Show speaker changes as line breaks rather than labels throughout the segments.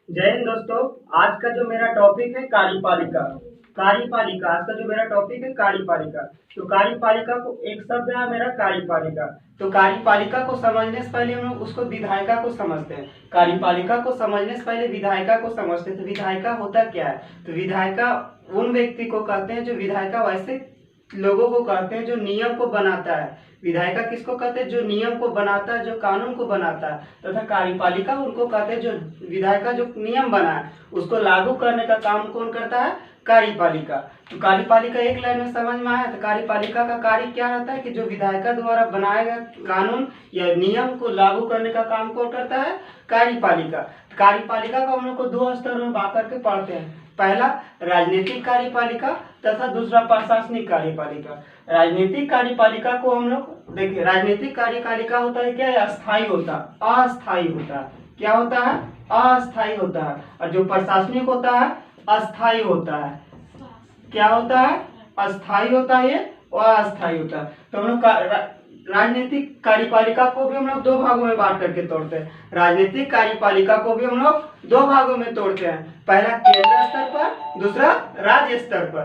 जय हिंद दोस्तों। आज का जो मेरा टॉपिक है कार्यपालिका। कार्यपालिका आज का जो मेरा टॉपिक है कार्यपालिका। तो कार्यपालिका को एक शब्द है मेरा कार्यपालिका। तो कार्यपालिका को समझने से पहले हम लोग उसको विधायिका को समझते हैं। कार्यपालिका को समझने से पहले विधायिका को समझते हैं। तो विधायिका होता क्या है? तो विधायिका उन व्यक्ति को कहते हैं जो विधायिका वैसे लोगों को कहते हैं जो नियम को बनाता है। विधायिका किसको कहते हैं? जो नियम को बनाता है, जो कानून को बनाता है। तथा कार्यपालिका उनको कहते हैं जो विधायिका जो नियम बना है उसको लागू करने का काम कौन करता है? कार्यपालिका। तो कार्यपालिका एक लाइन में समझ में आया। तो कार्यपालिका का कार्य क्या रहता है कि जो विधायिका द्वारा बनाए गए कानून या नियम को लागू करने का काम कौन करता है? कार्यपालिका। कार्यपालिका को हम लोग को दो स्तरों में बांट करके पढ़ते हैं। पहला राजनीतिक कार्यपालिका तथा दूसरा प्रशासनिक कार्यपालिका। राजनीतिक कार्यपालिका को हम लोग देखिए, राजनीतिक कार्यपालिका होता है क्या? अस्थायी होता, अस्थायी होता है। क्या होता है? अस्थायी होता है। और जो प्रशासनिक होता है अस्थायी होता है। क्या होता है? अस्थायी होता है और अस्थायी होता है। तो हम लोग राजनीतिक कार्यपालिका को भी हम लोग दो भागों में बांट करके तोड़ते हैं। राजनीतिक कार्यपालिका को भी हम लोग दो भागों में तोड़ते हैं। पहला केंद्र स्तर पर, दूसरा राज्य स्तर पर।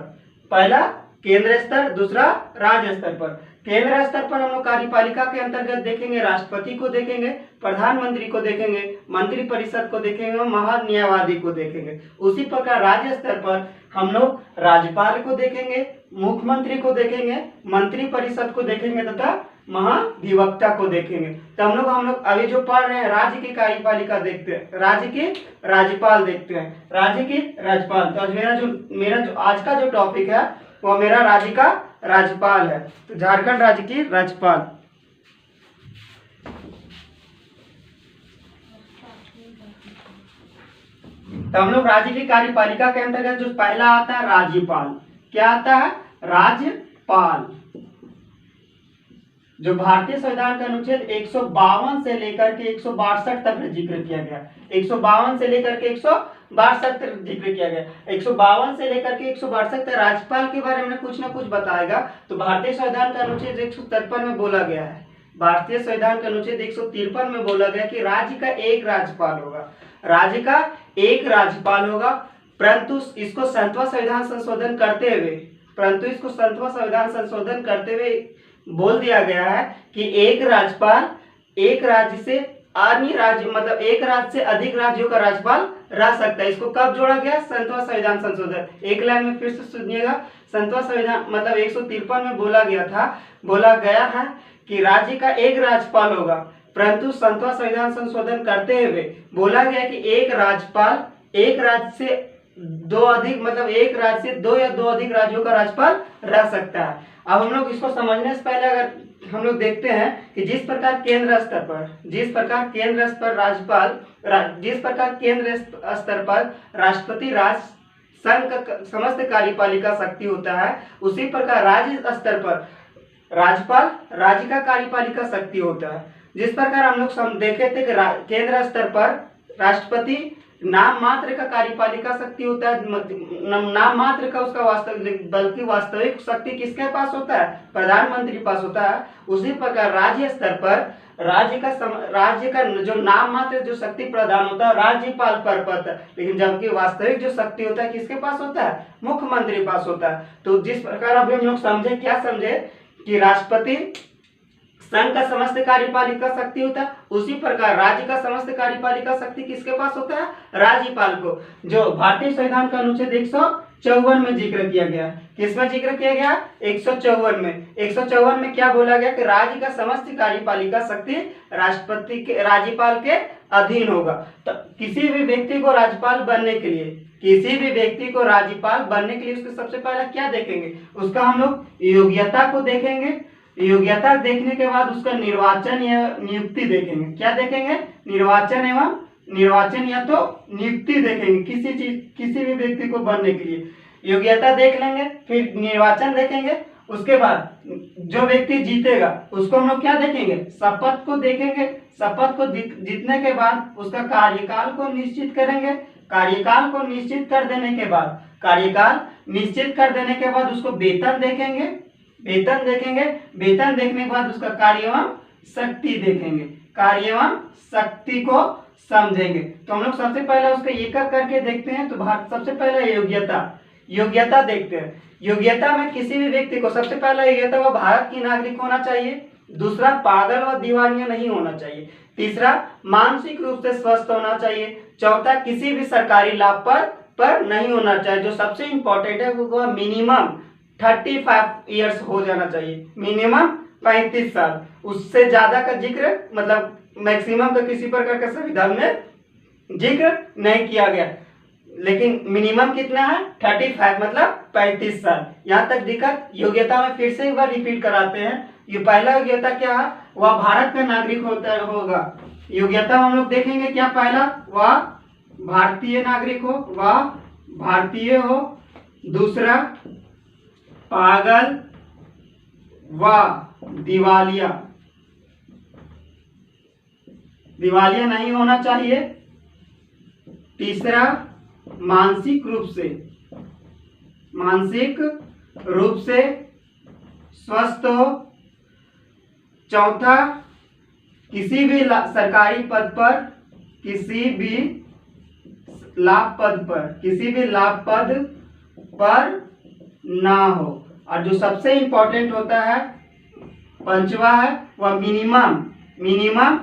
पहला केंद्र स्तर, दूसरा राज्य स्तर पर। केंद्र स्तर पर हम लोग कार्यपालिका के अंतर्गत देखेंगे राष्ट्रपति को देखेंगे, प्रधानमंत्री को देखेंगे, मंत्री परिषद को देखेंगे, महान्यायवादी को देखेंगे। उसी प्रकार राज्य स्तर पर हम लोग राज्यपाल को देखेंगे, मुख्यमंत्री को देखेंगे, मंत्री परिषद को देखेंगे तथा महाधिवक्ता को देखेंगे। तो हम लोग अभी जो पढ़ रहे हैं राज्य की कार्यपालिका देखते हैं, राज्य के राज्यपाल देखते हैं, राज्य के राज्यपाल। तो आज मेरा जो आज का जो टॉपिक है वो मेरा राज्य का राज्यपाल है। तो झारखंड राज्य की राज्यपाल। तो हम लोग राज्य की कार्यपालिका के अंतर्गत जो पहला आता है राज्यपाल। क्या आता है? राज्यपाल। जो भारतीय संविधान का अनुच्छेद 152 से लेकर के 162 तक जिक्र किया गया। 152 से लेकर के 162 तक जिक्र किया गया। 152 से लेकर के 162 तक राज्यपाल के बारे में कुछ ना कुछ बताएगा। तो भारतीय संविधान का अनुच्छेद 153 में बोला गया है, भारतीय संविधान का अनुच्छेद 153 में बोला गया कि राज्य का एक राज्यपाल होगा। राज्य का एक राज्यपाल होगा, परंतु इसको 7वां संविधान संशोधन करते हुए बोल दिया गया है कि एक राज्यपाल एक राज्य से अन्य राज्य मतलब एक राज्य से अधिक राज्यों का राज्यपाल रह सकता है। इसको कब जोड़ा गया? 7वां संविधान संशोधन। एक लाइन में फिर से सुनिएगा। 7वां संविधान मतलब 153 में बोला गया है कि राज्य का एक राज्यपाल होगा, परंतु 7वां संविधान संशोधन करते हुए बोला गया कि एक राज्यपाल एक राज्य से दो अधिक मतलब एक राज्य से दो या दो अधिक राज्यों का राज्यपाल रह सकता है। अब हम लोग इसको समझने से पहले अगर हम लोग देखते हैं कि जिस प्रकार केंद्र स्तर पर राष्ट्रपति संघ का समस्त कार्यपालिका शक्ति होता है, उसी प्रकार राज्य स्तर पर राज्यपाल राज्य का कार्यपालिका शक्ति होता है। जिस प्रकार हम लोग देखे थे कि केंद्र स्तर पर राष्ट्रपति नाम मात्र का कार्यपालिका शक्ति होता है, नाम मात्र का उसका वास्तविक, बल्कि वास्तविक शक्ति किसके पास होता है? प्रधानमंत्री के पास होता है। उसी प्रकार राज्य स्तर पर राज्य का जो नाम मात्र जो शक्ति प्रदान होता है राज्यपाल पर होता है, लेकिन जबकि वास्तविक जो शक्ति होता है किसके पास होता है? मुख्यमंत्री के पास होता है। तो जिस प्रकार अभी हम लोग समझे कि राष्ट्रपति संघ का समस्त कार्यपालिका शक्ति होता है, उसी प्रकार राज्य का समस्त कार्यपालिका शक्ति किसके पास होता है? राज्यपाल को। जो भारतीय संविधान का अनुच्छेद 154 में जिक्र किया गया। किसमें जिक्र किया गया? 154 में। 154 में क्या बोला गया कि राज्य का समस्त कार्यपालिका शक्ति राज्यपाल के अधीन होगा। तो किसी भी व्यक्ति को राज्यपाल बनने के लिए उसको सबसे पहले क्या देखेंगे? उसका हम लोग योग्यता को देखेंगे। योग्यता देखने के बाद उसका निर्वाचन या नियुक्ति देखेंगे। क्या देखेंगे? निर्वाचन या तो नियुक्ति देखेंगे किसी भी व्यक्ति को बनने के लिए। योग्यता देख लेंगे, फिर निर्वाचन देखेंगे। उसके बाद जो व्यक्ति जीतेगा उसको हम लोग क्या देखेंगे? शपथ को देखेंगे। शपथ को जीतने के बाद उसका कार्यकाल को निश्चित करेंगे। कार्यकाल निश्चित कर देने के बाद उसको वेतन देखेंगे। वेतन देखने के बाद उसका कार्य एवं शक्ति देखेंगे। कार्य एवं शक्ति को समझेंगे। तो हम लोग सबसे पहले उसका एक एक करके देखते हैं। तो सबसे पहले योग्यता देखते हैं। योग्यता में किसी भी व्यक्ति को सबसे पहला योग्यता वो भारत की नागरिक होना चाहिए। दूसरा, पागल व दीवानिया नहीं होना चाहिए। तीसरा, मानसिक रूप से स्वस्थ होना चाहिए। चौथा, किसी भी सरकारी लाभ पर नहीं होना चाहिए। जो सबसे इंपॉर्टेंट है वो मिनिमम 35 ईयर्स हो जाना चाहिए, मिनिमम 35 साल। उससे ज्यादा का जिक्र मतलब मैक्सिमम का किसी प्रकार का संविधान में जिक्र नहीं किया गया, लेकिन मिनिमम कितना है 35 मतलब 35 साल। यहाँ तक दिक्कत। योग्यता में फिर से एक बार रिपीट कराते हैं। ये पहला योग्यता क्या है, वह भारत का नागरिक होगा। योग्यता हम लोग देखेंगे क्या, पहला वह भारतीय नागरिक हो, वह भारतीय हो। दूसरा, पागल व दिवालिया नहीं होना चाहिए। तीसरा, मानसिक रूप से स्वस्थ हो। चौथा, किसी भी सरकारी पद पर, किसी भी लाभ पद पर ना हो। और जो सबसे इंपॉर्टेंट होता है पांचवा है वह minimum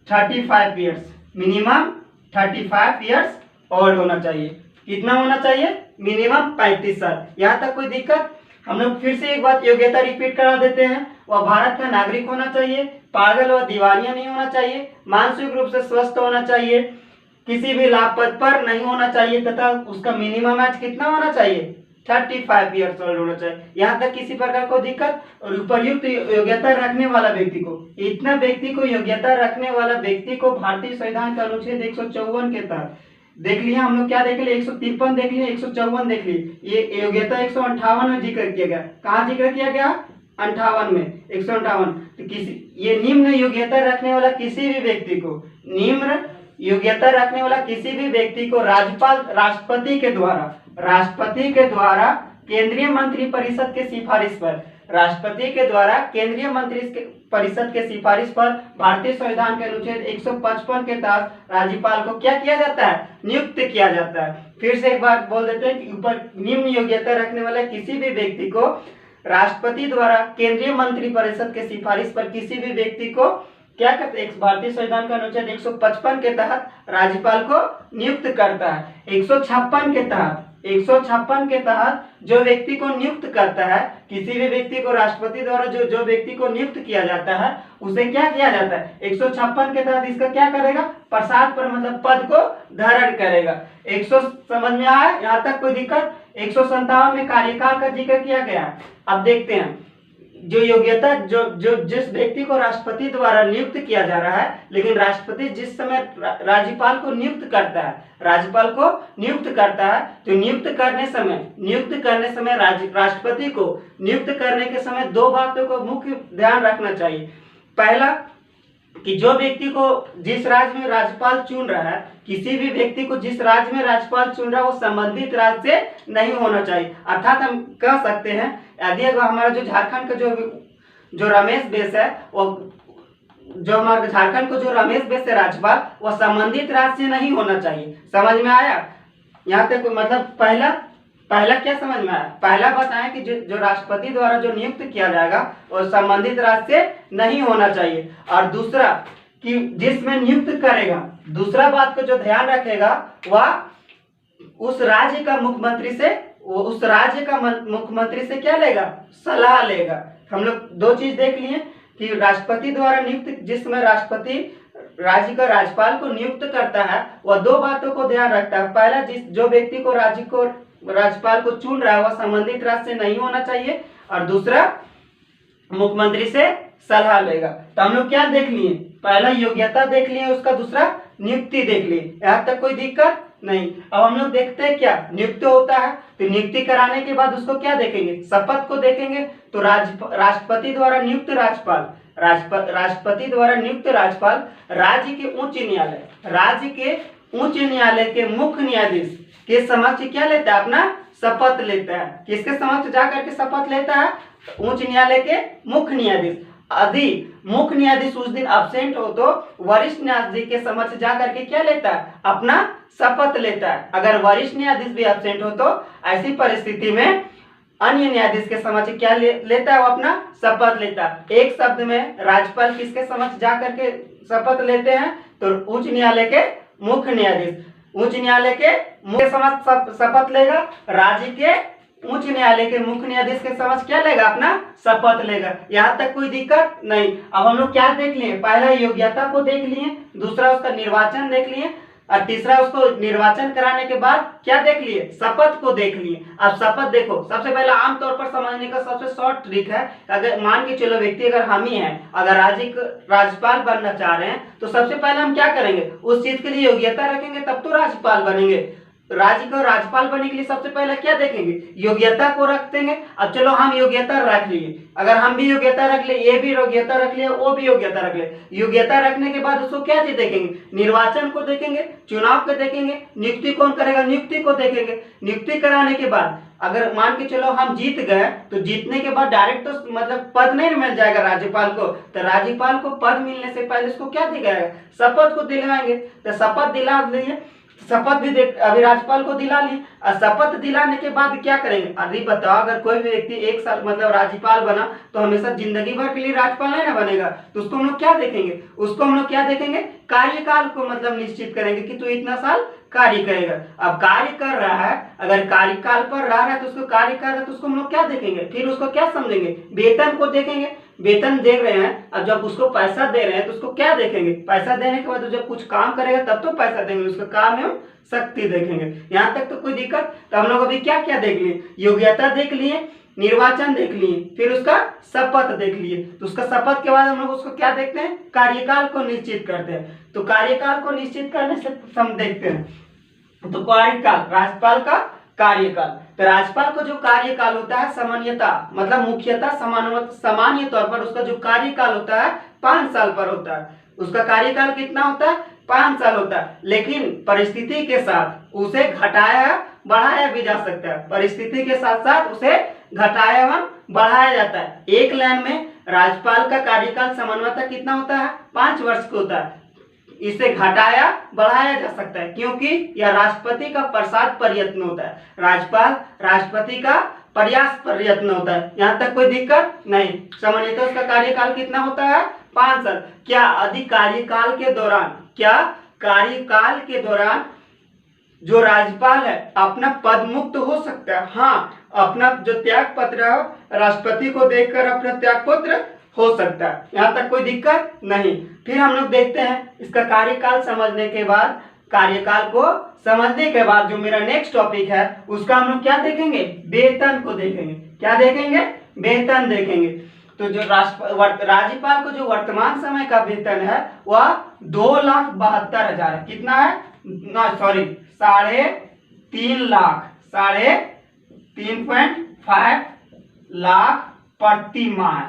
35 years, minimum 35 years old होना चाहिए। कितना होना चाहिए, मिनिमम 35 साल। यहाँ तक कोई दिक्कत। हम लोग फिर से एक बात योग्यता रिपीट करा देते हैं। वह भारत का नागरिक होना चाहिए, पागल व दीवानिया नहीं होना चाहिए, मानसिक रूप से स्वस्थ होना चाहिए, किसी भी लाभ पद पर नहीं होना चाहिए, तथा उसका मिनिमम एज कितना होना चाहिए 35 ईयर्स ओल्ड होना चाहिए। यहाँ तक किसी प्रकार को दिक्कत। और उपयुक्त योग्यता रखने वाला व्यक्ति को, इतना व्यक्ति को योग्यता रखने वाला व्यक्ति को भारतीय संविधान का अनुच्छेद 154 के तहत देख लिया हम लोग, क्या देख लिए 153 देख लिए, 154 देख लिए। ये योग्यता 158 में जिक्र किया गया। कहाँ जिक्र किया गया, 58 में, 158। तो ये निम्न योग्यता रखने वाला किसी भी व्यक्ति को राष्ट्रपति के द्वारा केंद्रीय मंत्री परिषद के सिफारिश पर भारतीय संविधान के अनुच्छेद 155 के तहत राज्यपाल को क्या किया जाता है, नियुक्त किया जाता है। फिर से एक बार बोल देते हैं कि ऊपर निम्न योग्यता रखने वाले किसी भी व्यक्ति को राष्ट्रपति द्वारा केंद्रीय मंत्री परिषद के सिफारिश पर किसी भी व्यक्ति को क्या करते हैं, भारतीय संविधान का अनुच्छेद 155 के तहत राज्यपाल को नियुक्त करता है। 156 के तहत जो व्यक्ति को नियुक्त करता है, किसी भी व्यक्ति को राष्ट्रपति द्वारा जो व्यक्ति को नियुक्त किया जाता है उसे क्या किया जाता है, 156 के तहत इसका क्या करेगा, प्रसाद पर मतलब पद को धारण करेगा। 100 समझ में आया, यहाँ तक कोई दिक्कत। 157 में कार्यकाल का जिक्र किया गया है। अब देखते हैं जो योग्यता जो जिस व्यक्ति को राष्ट्रपति द्वारा नियुक्त किया जा रहा है, लेकिन राष्ट्रपति जिस समय राज्यपाल को नियुक्त करता है, तो नियुक्त करने समय राष्ट्रपति को नियुक्त करने के समय दो बातों को मुख्य ध्यान रखना चाहिए। पहला, कि जो व्यक्ति को जिस राज्य में राज्यपाल चुन रहा है, किसी भी व्यक्ति को जिस राज्य में राज्यपाल चुन रहा है वो संबंधित राज्य से नहीं होना चाहिए। अर्थात हम कह सकते हैं यदि हमारा जो झारखंड का जो रमेश बेस है, वो जो हमारे झारखंड को जो रमेश बेस है राज्यपाल, वो संबंधित राज्य से नहीं होना चाहिए। समझ में आया, यहाँ तक मतलब पहला क्या समझ में आया, पहला बताएं कि जो राष्ट्रपति द्वारा जो नियुक्त किया जाएगा वो संबंधित राज्य से नहीं होना चाहिए। और दूसरा कि जिसमें नियुक्त करेगा, दूसरा बात को जो ध्यान रखेगा वह उस राज्य का मुख्यमंत्री से क्या लेगा, सलाह लेगा। हम लोग दो चीज देख लिए कि राष्ट्रपति द्वारा नियुक्त, जिसमें राष्ट्रपति राज्य का राज्यपाल को नियुक्त करता है वह दो बातों को ध्यान रखता है। पहला, जो व्यक्ति को राज्यपाल को चुन रहा है वह संबंधित राज्य से नहीं होना चाहिए, और दूसरा मुख्यमंत्री से सलाह लेगा। तो हम लोग क्या देख लिए, पहला योग्यता देख लिए, उसका दूसरा नियुक्ति देख लिए। यहाँ तक कोई दिक्कत नहीं। अब हम लोग देखते हैं क्या नियुक्त होता है, तो नियुक्ति कराने के बाद उसको क्या देखेंगे, शपथ को देखेंगे। तो राष्ट्रपति द्वारा नियुक्त राज्यपाल राज्य के उच्च न्यायालय के मुख्य न्यायाधीश के समक्ष क्या लेता है, अपना शपथ लेता है। किसके समक्ष जाकर के शपथ लेता है, उच्च न्यायालय के मुख्य न्यायाधीश। यदि मुख्य न्यायाधीश उस दिन अब्सेंट हो तो वरिष्ठ न्यायाधीश के समक्ष जा करके क्या लेता है, अपना शपथ लेता है। अगर वरिष्ठ न्यायाधीश भी अब्सेंट हो तो ऐसी परिस्थिति में अन्य न्यायाधीश के समक्ष क्या लेता है, वो अपना शपथ लेता है। एक शब्द में राज्यपाल किसके समक्ष जा करके शपथ लेते हैं, तो उच्च न्यायालय के मुख्य न्यायाधीश, उच्च न्यायालय के मुख्य समक्ष शपथ लेगा, राज्य के उच्च न्यायालय के मुख्य न्यायाधीश के समक्ष क्या लेगा, अपना शपथ लेगा। यहाँ तक कोई दिक्कत नहीं। अब हम लोग क्या देख लिए, पहला योग्यता को देख लिए, दूसरा उसका निर्वाचन देख लिए, और तीसरा उसको निर्वाचन कराने के बाद क्या देख लिए, शपथ को देख लिए। अब शपथ देखो, सबसे पहला आमतौर पर समझने का सबसे शॉर्ट ट्रिक है, अगर मान के चलो व्यक्ति अगर हम ही हैं, अगर राज्यपाल बनना चाह रहे हैं तो सबसे पहले हम क्या करेंगे, उस चीज के लिए योग्यता रखेंगे तब तो राज्यपाल बनेंगे। राज्य को राज्यपाल बनने के लिए सबसे पहले क्या देखेंगे, योग्यता को रख देंगे। अब चलो हम योग्यता रख लिए, अगर हम भी योग्यता रख ले, ये भी योग्यता रख लिया, वो भी योग्यता रख ले, योग्यता रखने के बाद उसको क्या चीज देखेंगे, निर्वाचन को देखेंगे, चुनाव को देखेंगे, नियुक्ति कौन करेगा, नियुक्ति को देखेंगे। नियुक्ति कराने के बाद अगर मान के चलो हम जीत गए तो जीतने के बाद डायरेक्ट तो मतलब पद नहीं मिल जाएगा राज्यपाल को, तो राज्यपाल को पद मिलने से पहले उसको क्या दिलाएगा, शपथ को दिलवाएंगे। तो शपथ दिला लिए, शपथ भी अभी राज्यपाल को दिला ली, और शपथ दिलाने के बाद क्या करेंगे, अभी बताओ अगर कोई भी व्यक्ति एक साल मतलब राज्यपाल बना तो हमेशा जिंदगी भर के लिए राज्यपाल नहीं ना बनेगा, तो उसको हम लोग क्या देखेंगे, उसको हम लोग क्या देखेंगे, कार्यकाल को मतलब निश्चित करेंगे कि तू इतना साल कार्य करेगा। अब कार्य कर रहा है, अगर कार्यकाल पर रह रहा है तो उसको कार्य कर रहा है तो उसको हम लोग क्या देखेंगे, फिर उसको क्या समझेंगे, वेतन को देखेंगे। वेतन दे रहे हैं, अब जब उसको पैसा दे रहे हैं तो उसको क्या देखेंगे, पैसा देने के बाद तो जब कुछ काम करेगा तब तो पैसा देंगे, उसका काम एवं शक्ति देखेंगे। यहाँ तक तो कोई दिक्कत। तो हम लोग अभी क्या क्या देख लिए, योग्यता देख लिए, निर्वाचन देख लिए, फिर उसका शपथ देख लिए। तो उसका शपथ के बाद हम लोग उसको क्या देखते हैं, कार्यकाल को निश्चित करते हैं। तो कार्यकाल को निश्चित करने से हम देखते हैं, तो कार्यकाल, राज्यपाल का कार्यकाल, तो राज्यपाल को जो कार्यकाल होता है सामान्यतः मतलब मुख्यतः सामान्य तौर पर उसका जो कार्यकाल होता है 5 साल पर होता है। उसका कार्यकाल कितना होता है, 5 साल होता है, लेकिन परिस्थिति के साथ उसे घटाया बढ़ाया भी जा सकता है। परिस्थिति के साथ साथ उसे घटाया एवं बढ़ाया जाता है। एक लाइन में राज्यपाल का कार्यकाल सामान्यतः कितना होता है, 5 वर्ष का होता है। इसे घटाया बढ़ाया जा सकता है क्योंकि यह राष्ट्रपति का प्रसाद प्रयत्न होता है। राष्ट्रपति का प्रयास प्रयत्न होता है। यहाँ तक कोई दिक्कत नहीं। सामान्यतः उसका कार्यकाल कितना होता है, 5 साल। क्या अधिक कार्यकाल के दौरान जो राज्यपाल है अपना पद मुक्त हो सकता है। हाँ, अपना जो त्याग पत्र है राष्ट्रपति को देखकर अपना त्याग पत्र हो सकता है। यहाँ तक कोई दिक्कत नहीं। फिर हम लोग देखते हैं इसका कार्यकाल समझने के बाद, कार्यकाल को समझने के बाद जो मेरा नेक्स्ट टॉपिक है उसका हम लोग क्या देखेंगे, वेतन को देखेंगे। क्या देखेंगे, वेतन देखेंगे। तो जो राज्यपाल को जो वर्तमान समय का वेतन है वह 2,72,000 है। कितना है, 3.5 लाख, 3.5 लाख प्रति माह।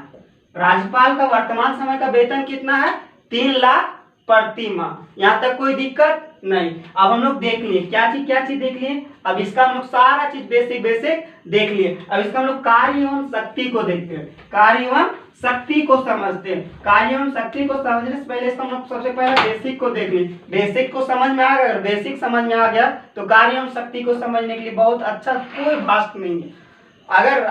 राज्यपाल का वर्तमान समय का वेतन कितना है, 3 लाख प्रति माह। यहाँ तक कोई दिक्कत नहीं। अब हम लोग देख लिए क्या चीज देख लिए। अब इसका हम लोग सारा चीज बेसिक देख लिए। अब इसका हम लोग कार्य एवं शक्ति को देखते हैं, कार्य एवं शक्ति को समझते हैं। कार्य एवं शक्ति को समझने से पहले इसको हम लोग सबसे पहले बेसिक को देख लिए। बेसिक को समझ में आ गया, अगर बेसिक समझ में आ गया तो कार्य एवं शक्ति को समझने के लिए बहुत अच्छा कोई भाषा नहीं है। अगर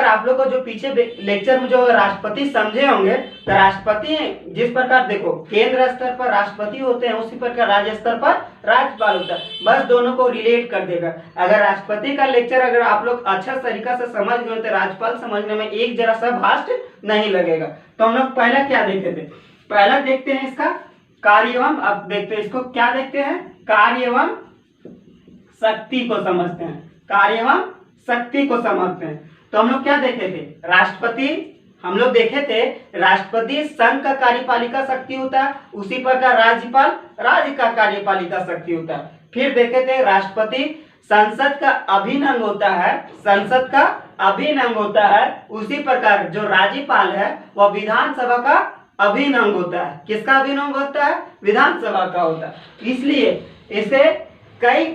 आप लोग को जो पीछे लेक्चर में जो राष्ट्रपति समझे होंगे, तो राष्ट्रपति जिस प्रकार देखो केंद्र स्तर पर राष्ट्रपति होते हैं उसी प्रकार राज्य स्तर पर राज्यपाल होता है। बस दोनों को रिलेट कर देगा। अगर राष्ट्रपति का लेक्चर अगर आप लोग अच्छा तरीका से समझ गए तो राज्यपाल समझने में एक जरा सा भाष्य नहीं लगेगा। तो हम लोग पहला क्या देखे थे, पहला देखते हैं इसका कार्य एवं, अब देखते हैं इसको क्या देखते हैं, कार्य एवं शक्ति को समझते हैं। कार्य एवं शक्ति को समझते हैं। तो हम लोग क्या देखे थे, राष्ट्रपति हम लोग देखे थे, राष्ट्रपति संघ का कार्यपालिका शक्ति होता है, उसी प्रकार राज्यपाल राज्य का कार्यपालिका शक्ति होता है। फिर देखे थे राष्ट्रपति संसद का अभिन्न अंग होता है, संसद का अभिन्न अंग होता है, उसी प्रकार जो राज्यपाल है वह विधानसभा का अभिन्न अंग होता है। किसका अभिन्न अंग होता है, विधानसभा का होता है। इसलिए इसे कई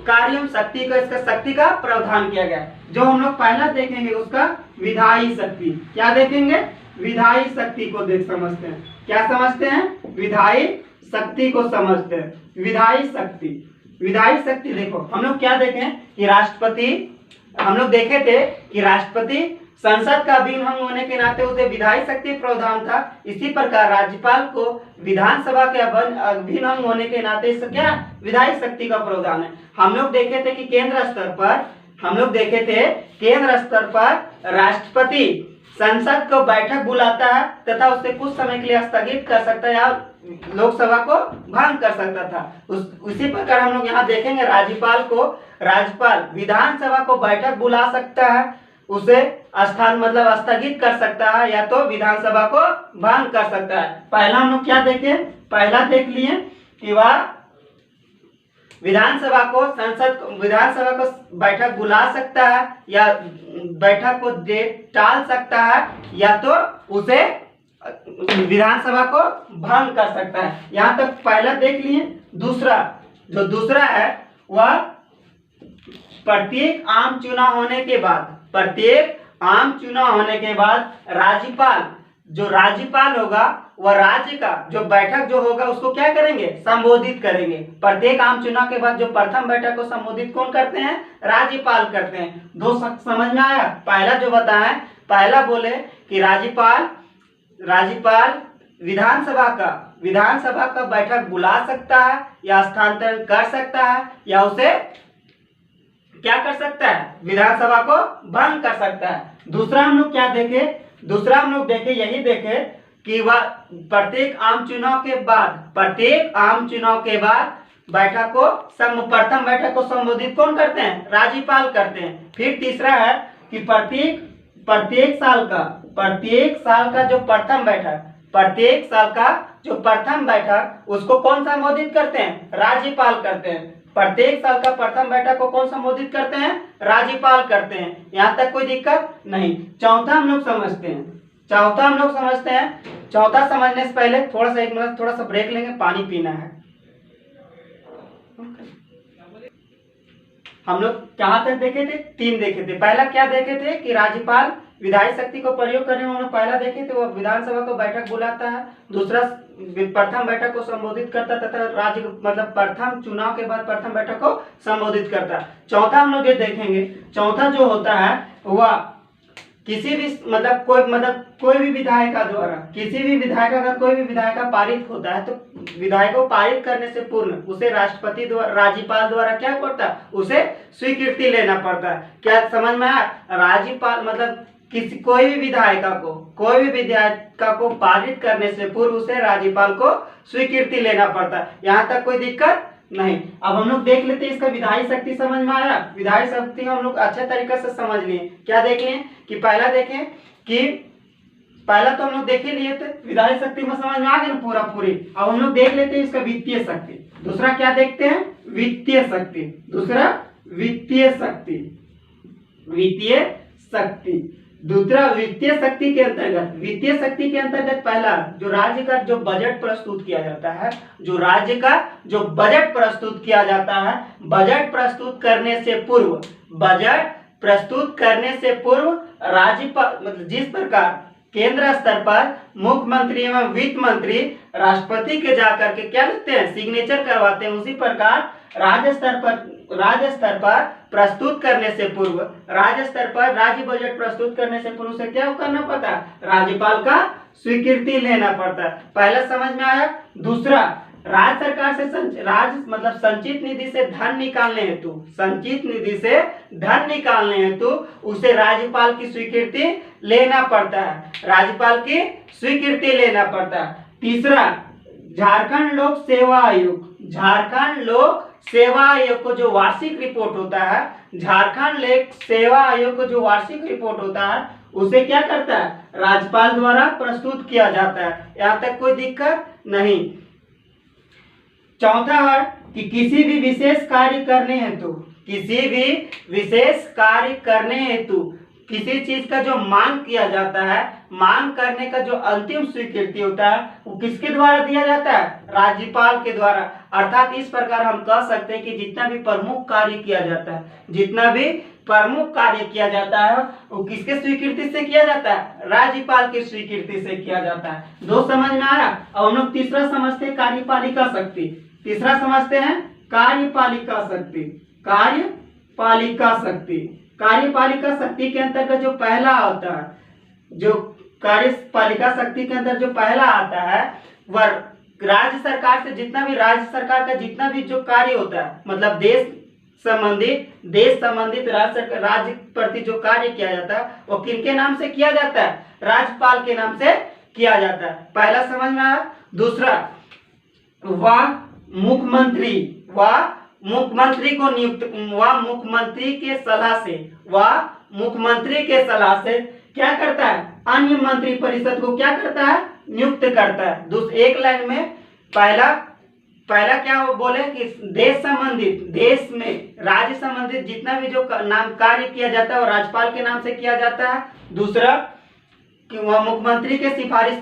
कार्य शक्ति का, इसका शक्ति का प्रावधान किया गया है। जो हम लोग पहला देखेंगे उसका विधायी शक्ति। क्या देखेंगे, विधायी शक्ति को देख समझते हैं। क्या समझते हैं? विधायी शक्ति को समझते हैं। विधायी शक्ति, विधायी शक्ति देखो हम लोग क्या देखें कि राष्ट्रपति, हम लोग देखे थे कि राष्ट्रपति संसद का अभिन्न अंग होने के नाते उसे विधायी शक्ति प्रावधान था। इसी प्रकार राज्यपाल को विधानसभा के अभिन्न अंग होने के नाते इससे क्या विधायी शक्ति का प्रावधान है। हम लोग देखे थे कि केंद्र स्तर पर राष्ट्रपति संसद को बैठक बुलाता है तथा उसे कुछ समय के लिए स्थगित कर सकता है या लोकसभा को भंग कर सकता था। उसी प्रकार हम लोग यहाँ देखेंगे राज्यपाल विधानसभा को बैठक बुला सकता है, उसे स्थगित कर सकता है या तो विधानसभा को भंग कर सकता है। पहला हम लोग क्या देखे? पहला देख लिए कि वह विधानसभा को बैठक बुला सकता है या बैठक को टाल सकता है या तो उसे विधानसभा को भंग कर सकता है। यहाँ तक पहला देख लिए। दूसरा है वह प्रत्येक आम चुनाव होने के बाद राज्यपाल होगा वह राज्य का जो बैठक जो होगा उसको क्या करेंगे? संबोधित करेंगे। प्रत्येक आम चुनाव के बाद जो प्रथम बैठक को संबोधित कौन करते हैं? राज्यपाल करते हैं। दो समझ में आया? पहला जो बताएं, पहला बोले कि राज्यपाल विधानसभा का बैठक बुला सकता है या स्थानांतरण कर सकता है या उसे क्या कर सकता है? विधानसभा को भंग कर सकता है। दूसरा हम लोग क्या देखे? यही देखे कि वह प्रत्येक आम चुनाव के बाद प्रथम बैठक को संबोधित कौन करते हैं? राज्यपाल करते हैं। फिर तीसरा है कि प्रत्येक साल का जो प्रथम बैठक उसको कौन संबोधित करते हैं? राज्यपाल करते हैं। प्रत्येक साल का प्रथम बैठक को कौन संबोधित करते हैं? राज्यपाल करते हैं। यहाँ तक कोई दिक्कत नहीं। चौथा हम लोग समझते हैं। चौथा समझने से पहले थोड़ा सा ब्रेक लेंगे, पानी पीना है। हम लोग कहाँ तक देखे थे? 3 देखे थे। पहला क्या देखे थे कि राज्यपाल विधायी शक्ति को प्रयोग करने में हम लोग पहला देखे थे, वो विधानसभा को बैठक बुलाता है। दूसरा प्रथम बैठक को संबोधित करता तथा प्रथम चुनाव के बाद प्रथम बैठक को संबोधित करता है। चौथा हम लोग ये देखेंगे, चौथा जो होता है वह किसी भी कोई भी विधायक द्वारा अगर कोई भी विधायक पारित होता है तो विधायक को पारित करने से पूर्व उसे राज्यपाल द्वारा क्या करता है? उसे स्वीकृति लेना पड़ता है। क्या समझ में आया? राज्यपाल कोई भी विधायक को पारित करने से पूर्व उसे राज्यपाल को स्वीकृति लेना पड़ता है। यहाँ तक कोई दिक्कत नहीं। अब हम लोग देख लेते हैं इसका विधायी शक्ति समझ में आया? विधायी शक्ति हम लोग अच्छे तरीके से समझ लिए। क्या देख लिए कि पहला देखें कि पहला तो हम लोग देख ही लिए थे, विधायी शक्ति में समझ में आ गया ना पूरी। अब हम लोग देख लेते हैं इसका वित्तीय शक्ति। दूसरा क्या देखते हैं? वित्तीय शक्ति। दूसरा वित्तीय शक्ति। दूसरा वित्तीय शक्ति के अंतर्गत पहला जो राज्य का जो बजट प्रस्तुत किया जाता है, बजट प्रस्तुत करने से पूर्व राज्यपाल जिस प्रकार केंद्र स्तर पर मुख्यमंत्री एवं वित्त मंत्री राष्ट्रपति के जाकर के क्या लिखते हैं? सिग्नेचर करवाते हैं। उसी प्रकार राज्य स्तर पर प्रस्तुत करने से पूर्व राज्य बजट प्रस्तुत करने से पूर्व से क्या करना पड़ता है? राज्यपाल का स्वीकृति लेना पड़ता है। पहला समझ में आया? दूसरा राज्य सरकार से संचित निधि से धन निकालने हेतु उसे राज्यपाल की स्वीकृति लेना पड़ता है। तीसरा झारखंड लोक सेवा आयोग को जो वार्षिक रिपोर्ट होता है उसे क्या करता है? राज्यपाल द्वारा प्रस्तुत किया जाता है। यहाँ तक कोई दिक्कत नहीं। चौथा है कि किसी भी विशेष कार्य करने हेतु किसी चीज का जो मांग किया जाता है, मांग करने का जो अंतिम स्वीकृति होता है वो किसके द्वारा दिया जाता है? राज्यपाल के द्वारा। अर्थात इस प्रकार हम कह सकते हैं कि जितना भी प्रमुख कार्य किया जाता है, जितना भी प्रमुख कार्य किया जाता है वो किसके स्वीकृति से किया जाता है? राज्यपाल की स्वीकृति से किया जाता है। दो समझ में आया। अब हम लोग तीसरा समझते हैं कार्यपालिका शक्ति। तीसरा समझते हैं कार्यपालिका शक्ति। कार्यपालिका शक्ति, कार्यपालिका शक्ति के अंतर्गत जो पहला आता है, जो कार्यपालिका शक्ति के अंदर जो पहला आता है वह राज्य सरकार से जितना भी राज्य सरकार का जितना भी जो कार्य होता है, मतलब देश संबंधित राज्य प्रति जो कार्य किया जाता है वो किनके नाम से किया जाता है? राज्यपाल के नाम से किया जाता है। पहला समझ में आया। दूसरा, वह मुख्यमंत्री को नियुक्त, वह मुख्यमंत्री के सलाह से क्या करता है? अन्य मंत्री परिषद को क्या करता है? नियुक्त करता है। एक लाइन में पहला क्या वो बोले कि देश में राज्य संबंधित जितना भी जो नाम कार्य किया जाता है वो राज्यपाल के नाम से किया जाता है। दूसरा कि वह मुख्यमंत्री के सिफारिश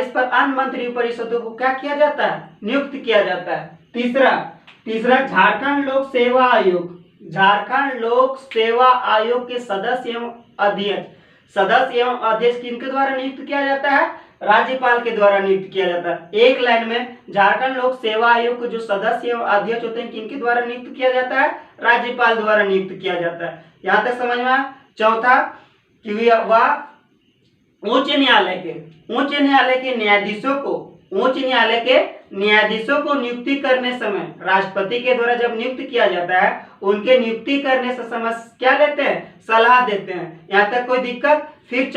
पर अन्य मंत्री परिषदों को क्या किया जाता है? नियुक्त किया जाता है। तीसरा झारखंड लोक सेवा आयोग के सदस्य एवं अध्यक्ष किनके द्वारा नियुक्त किया जाता है? राज्यपाल के द्वारा नियुक्त किया जाता है। एक लाइन में झारखंड लोक सेवा आयोग के जो सदस्य एवं अध्यक्ष होते हैं किनके द्वारा नियुक्त किया जाता है? राज्यपाल द्वारा नियुक्त किया जाता है। यहाँ तक समझ में आया। चौथा कि वह उच्च न्यायालय के न्यायाधीशों को नियुक्ति करने समय राष्ट्रपति के द्वारा जब नियुक्त किया जाता है उनके नियुक्ति करने से समय क्या लेते हैं? सलाह देते हैं। यहाँ तक कोई दिक्कत? फिर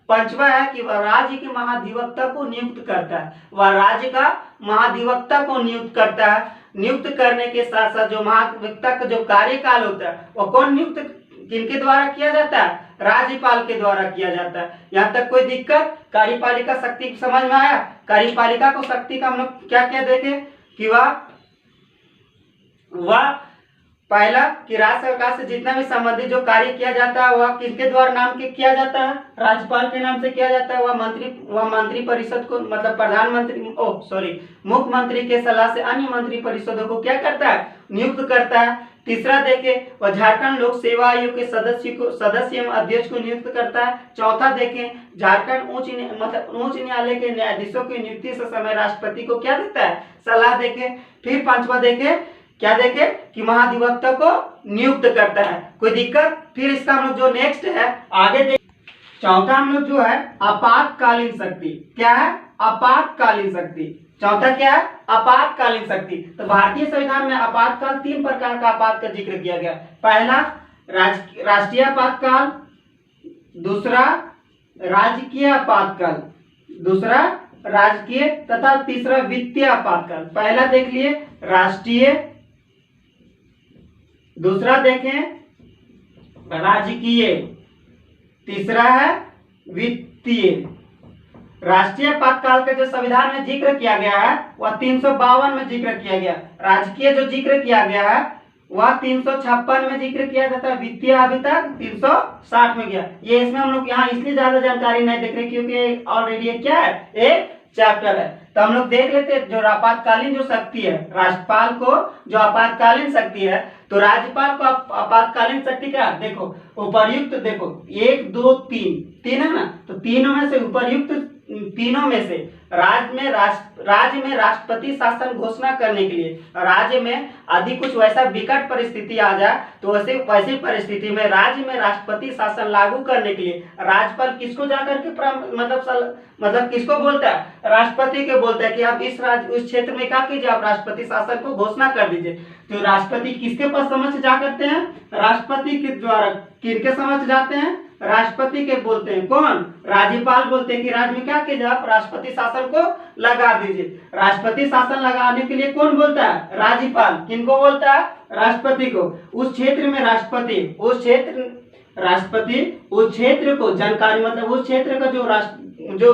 पांचवा है कि वह राज्य के महाधिवक्ता को नियुक्त करता है। वह राज्य का महाधिवक्ता को नियुक्त करता है। नियुक्त करने के साथ साथ जो महाधिवक्ता का जो कार्यकाल होता है वह कौन नियुक्त किनके द्वारा किया जाता है? राज्यपाल के द्वारा किया जाता है। यहाँ तक कोई दिक्कत? कार्यपालिका शक्ति समझ में आया। कार्यपालिका को शक्ति का हम लोग क्या क्या देखें कि वह पहला कि राज्य सरकार से जितना भी संबंधित जो कार्य किया जाता है वह किसके द्वारा नाम के किया जाता है? राज्यपाल के नाम से किया जाता है। वह मंत्री परिषद को, मतलब मुख्यमंत्री के सलाह से अन्य मंत्री परिषदों को क्या करता है? नियुक्त करता है। तीसरा देखे वह झारखंड लोक सेवा आयोग के सदस्य एवं अध्यक्ष को नियुक्त करता है। चौथा देखें झारखंड उच्च न्यायालय के न्यायाधीशों की नियुक्ति से समय राष्ट्रपति को क्या देता है? सलाह देखें। फिर पांचवा देखे क्या देखे कि महाधिवक्ता को नियुक्त करता है। कोई दिक्कत? फिर इसका हम लोग जो नेक्स्ट है आगे देख। चौथा हम लोग जो है आपातकालीन शक्ति। क्या है? आपातकालीन शक्ति। चौथा क्या है? आपातकालीन शक्ति। तो भारतीय संविधान में आपातकाल 3 प्रकार का आपात का जिक्र किया गया। पहला राष्ट्रीय आपातकाल, दूसरा राजकीय आपातकाल, दूसरा राजकीय तथा तीसरा वित्तीय आपातकाल। पहला देख लिए राष्ट्रीय, दूसरा देखें राजकीय, तीसरा है वित्तीय। राष्ट्रीय आपातकाल का जो संविधान में जिक्र किया गया है वह 352 में जिक्र किया गया। राजकीय जो जिक्र किया गया है वह 356 में जिक्र किया जाता है। वित्तीय अभी तक 360 में गया। ये इसमें हम लोग यहाँ इसलिए ज्यादा जानकारी नहीं देख रहे क्योंकि ऑलरेडी ये क्या है? एक चैप्टर है। तो हम लोग देख लेते हैं जो आपातकालीन जो शक्ति है, राज्यपाल को जो आपातकालीन शक्ति है, तो राज्यपाल को आपातकालीन शक्ति क्या? देखो उपर्युक्त, देखो 1 2 3 है ना, तो तीनों में से उपर्युक्त तीनों में से राज्य में राष्ट्रपति शासन घोषणा करने के लिए, राज्य में यदि कुछ वैसा विकट परिस्थिति आ जाए तो वैसी परिस्थिति में राज्य में राष्ट्रपति शासन लागू करने के लिए राज्यपाल किसको जाकर के मतलब किसको बोलता है? राष्ट्रपति के बोलता है कि आप उस क्षेत्र में क्या कीजिए, आप राष्ट्रपति शासन को घोषणा कर दीजिए। तो राष्ट्रपति किसके पास समक्ष जा करते हैं? राष्ट्रपति के द्वारा किनके समक्ष जाते हैं? राष्ट्रपति के बोलते हैं। कौन? राज्यपाल बोलते हैं कि राज्य में क्या कीजिए, आप राष्ट्रपति शासन को लगा दीजिए। राष्ट्रपति शासन लगाने के लिए कौन बोलता है? राज्यपाल। किनको बोलता है? राष्ट्रपति को। उस क्षेत्र में राष्ट्रपति उस क्षेत्र को जानकारी, मतलब उस क्षेत्र का जो जो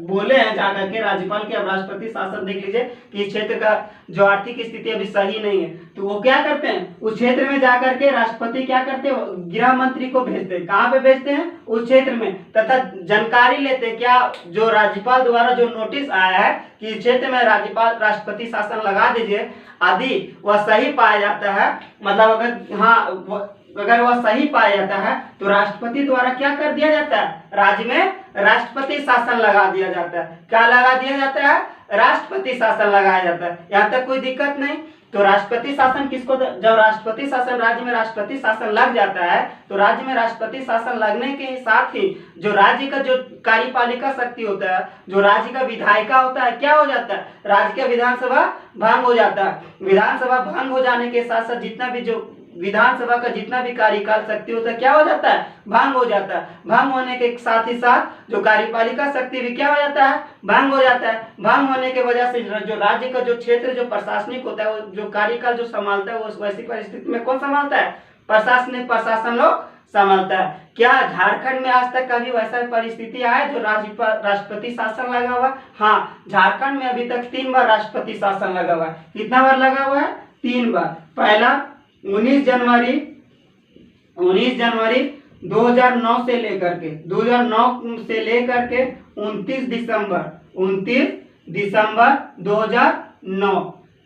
बोले हैं जाकर के राज्यपाल के, अब राष्ट्रपति शासन देख लीजिए कि इस क्षेत्र का जो आर्थिक स्थिति अभी सही नहीं है, तो वो क्या करते हैं, उस क्षेत्र में जाकर के राष्ट्रपति क्या करते हैं, गृह मंत्री को भेजते हैं। कहाँ पे भेजते हैं, उस क्षेत्र में, तथा जानकारी लेते हैं क्या जो राज्यपाल द्वारा जो नोटिस आया है कि इस क्षेत्र में राज्यपाल राष्ट्रपति शासन लगा दीजिए आदि, वह सही पाया जाता है, मतलब अगर वह सही पाया जाता है तो राष्ट्रपति द्वारा क्या कर दिया जाता है, राज्य में राष्ट्रपति शासन लगा दिया जाता है। क्या लगा दिया जाता है, राष्ट्रपति शासन लगाया जाता है। यहाँ तक कोई दिक्कत नहीं। तो राष्ट्रपति शासन किसको, जब राष्ट्रपति शासन, राज्य में राष्ट्रपति शासन लग जाता है तो राज्य में राष्ट्रपति शासन लगने के साथ ही जो राज्य का जो कार्यपालिका शक्ति होता है, जो राज्य का विधायिका होता है, क्या हो जाता है, राज्य का विधानसभा भंग हो जाता है। विधानसभा भंग हो जाने के साथ साथ जितना भी जो विधानसभा का जितना भी कार्यकाल शक्ति होता है क्या हो जाता है, भंग हो जाता है। भंग होने के साथ ही साथ जो कार्यपालिका शक्ति भी क्या हो जाता है, भंग हो जाता है। भंग होने के वजह से जो राज्य का जो क्षेत्र जो प्रशासनिक होता है, वो जो कार्यकाल जो संभालता है, वो वैसी परिस्थिति में कौन संभालता है, प्रशासन लोग संभालता है। क्या झारखंड में आज तक कभी वैसा परिस्थिति आया जो राष्ट्रपति शासन लगा हुआ? हाँ, झारखंड में अभी तक 3 बार राष्ट्रपति शासन लगा हुआ है। कितना बार लगा हुआ है, 3 बार। पहला 19 जनवरी 2009 से लेकर के 29 दिसंबर 2009।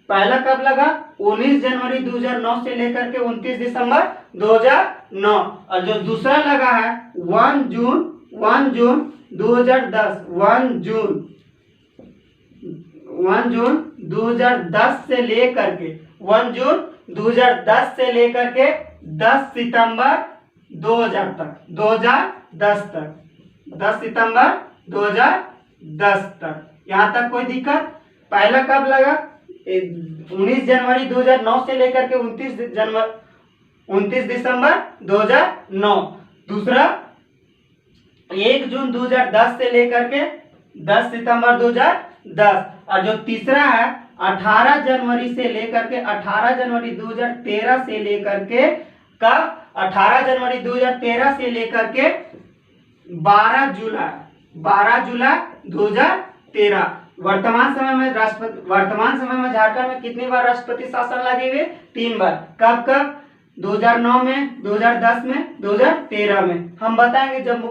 पहला कब लगा, 19 जनवरी 2009 से लेकर के 29 दिसंबर 2009। और जो दूसरा लगा है 1 जून 2010 1 जून 2010 से लेकर के 1 जून 2010 से लेकर के 10 सितंबर 2000 तक, 2010 तक, 10 सितंबर 2010 तक। यहाँ तक कोई दिक्कत? पहला कब लगा, 19 जनवरी 2009 से लेकर के 29 दिसंबर 2009। दूसरा 1 जून 2010 से लेकर के 10 सितंबर 2010। और जो तीसरा है 18 जनवरी से लेकर के 18 जनवरी 2013 से लेकर के कब, 18 जनवरी 2013 से लेकर के 12 जुलाई 2013। वर्तमान समय में झारखंड में कितनी बार राष्ट्रपति शासन लगे हुए, 3 बार। कब 2009 में, 2010 में, 2013 में। हम बताएंगे जब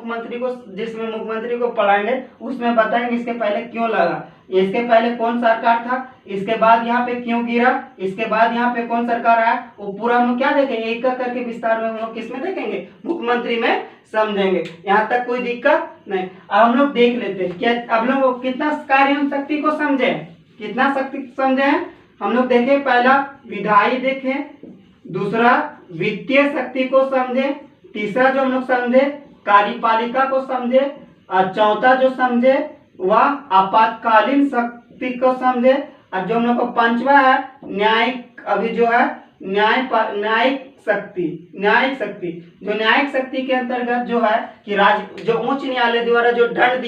जिसमें मुख्यमंत्री को पढ़ाएंगे उसमें बताएंगे इसके पहले क्यों लगा, इसके पहले कौन सरकार था, इसके बाद यहाँ पे क्यों गिरा, इसके बाद यहाँ पे कौन सरकार आया, वो पूरा हम लोग क्या देखेंगे, एक एक करके विस्तार में हम लोग किसमें देखेंगे, मुख्यमंत्री में समझेंगे। यहाँ तक कोई दिक्कत नहीं। अब हम लोग देख लेते हैं क्या अब लोग कितना कार्य शक्ति को समझे, कितना शक्ति समझे हैं हम लोग। देखें, पहला विधायी देखें, दूसरा वित्तीय शक्ति को समझे, तीसरा जो हम लोग समझे कार्यपालिका को समझे, और चौथा जो समझे वह आपातकालीन शक्ति को समझे, और जो हम लोग को पांचवा है न्यायिक, अभी जो है न्यायिक शक्ति। जो न्यायिक शक्ति के अंतर्गत जो है कि जो उच्च न्यायालय द्वारा जो दंड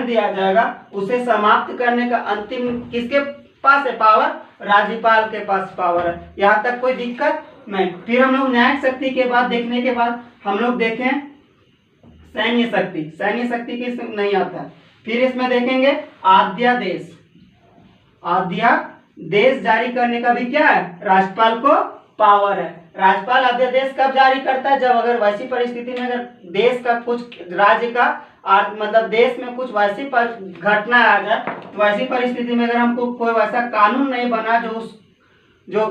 दिया जाएगा, उसे समाप्त करने का अंतिम किसके पास है पावर, राज्यपाल के पास पावर है। यहाँ तक कोई दिक्कत नहीं। फिर हम लोग न्यायिक शक्ति के बाद देखने के बाद हम लोग देखें सैन्य शक्ति किस नहीं आता है। फिर इसमें देखेंगे अध्यादेश जारी करने का भी क्या है, राज्यपाल को पावर है। राज्यपाल अध्यादेश कब जारी करता है, जब अगर वैसी परिस्थिति में अगर देश का कुछ राज्य का मतलब देश में कुछ वैसी घटना आ जाए, तो वैसी परिस्थिति में अगर हमको कोई वैसा कानून नहीं बना जो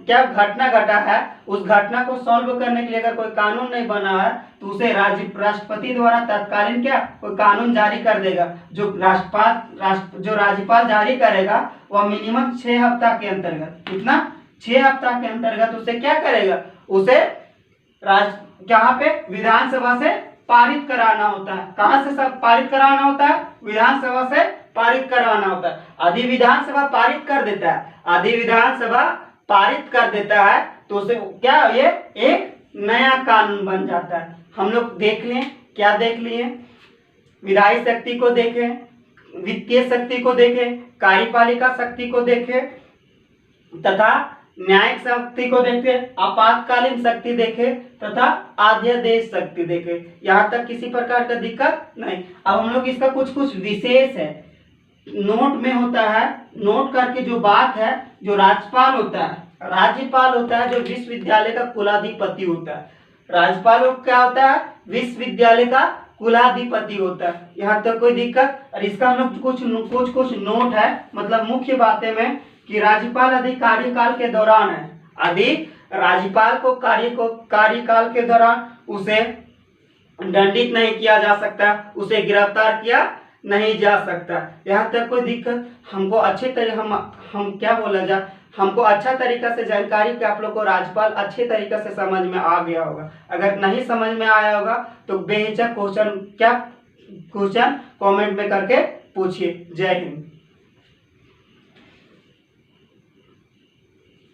क्या घटना घटा है, उस घटना को सॉल्व करने के लिए अगर कोई कानून नहीं बना है तो उसे राष्ट्रपति द्वारा तत्कालीन क्या कोई कानून जारी कर देगा। जो राज्यपाल जारी करेगा वह मिनिमम 6 हफ्ता के अंतर्गत, कितना 6 हफ्ता के अंतर्गत उसे क्या करेगा, उसे यहाँ पे विधानसभा से पारित कराना होता है। कहां से सब पारित कराना होता है, विधानसभा से पारित करवाना होता है। अधिविधान सभा पारित कर देता है, तो उसे क्या ये एक नया कानून बन जाता है। हम लोग देख लें, क्या देख लिए, विधायी शक्ति को देखें, वित्तीय शक्ति को देखें, कार्यपालिका शक्ति को देखें, तथा न्यायिक शक्ति को देखते, आपातकालीन शक्ति देखे तथा अध्यादेश शक्ति देखे। यहाँ तक किसी प्रकार का दिक्कत नहीं। अब हम लोग इसका कुछ कुछ विशेष है, नोट में होता है, नोट करके जो बात है, जो राज्यपाल होता है, राज्यपाल होता है जो विश्वविद्यालय का कुलाधिपति होता है। राज्यपाल क्या होता है? विश्वविद्यालय का कुलाधिपति होता है। यहाँ तक कोई दिक्कत? और इसका हम लोग कुछ नोट है, मतलब मुख्य बातें में कि राज्यपाल अधिक कार्यकाल के दौरान है, अधिक राज्यपाल को कार्यकाल के दौरान उसे दंडित नहीं किया जा सकता, उसे गिरफ्तार किया नहीं जा सकता। यहाँ तक कोई दिक्कत? हमको अच्छे तरीके हम क्या बोला जाए, हमको अच्छा तरीका से जानकारी कि आप लोग को राज्यपाल अच्छे तरीके से समझ में आ गया होगा। अगर नहीं समझ में आया होगा तो बेहिचक क्वेश्चन कमेंट में करके पूछिए। जय हिंद।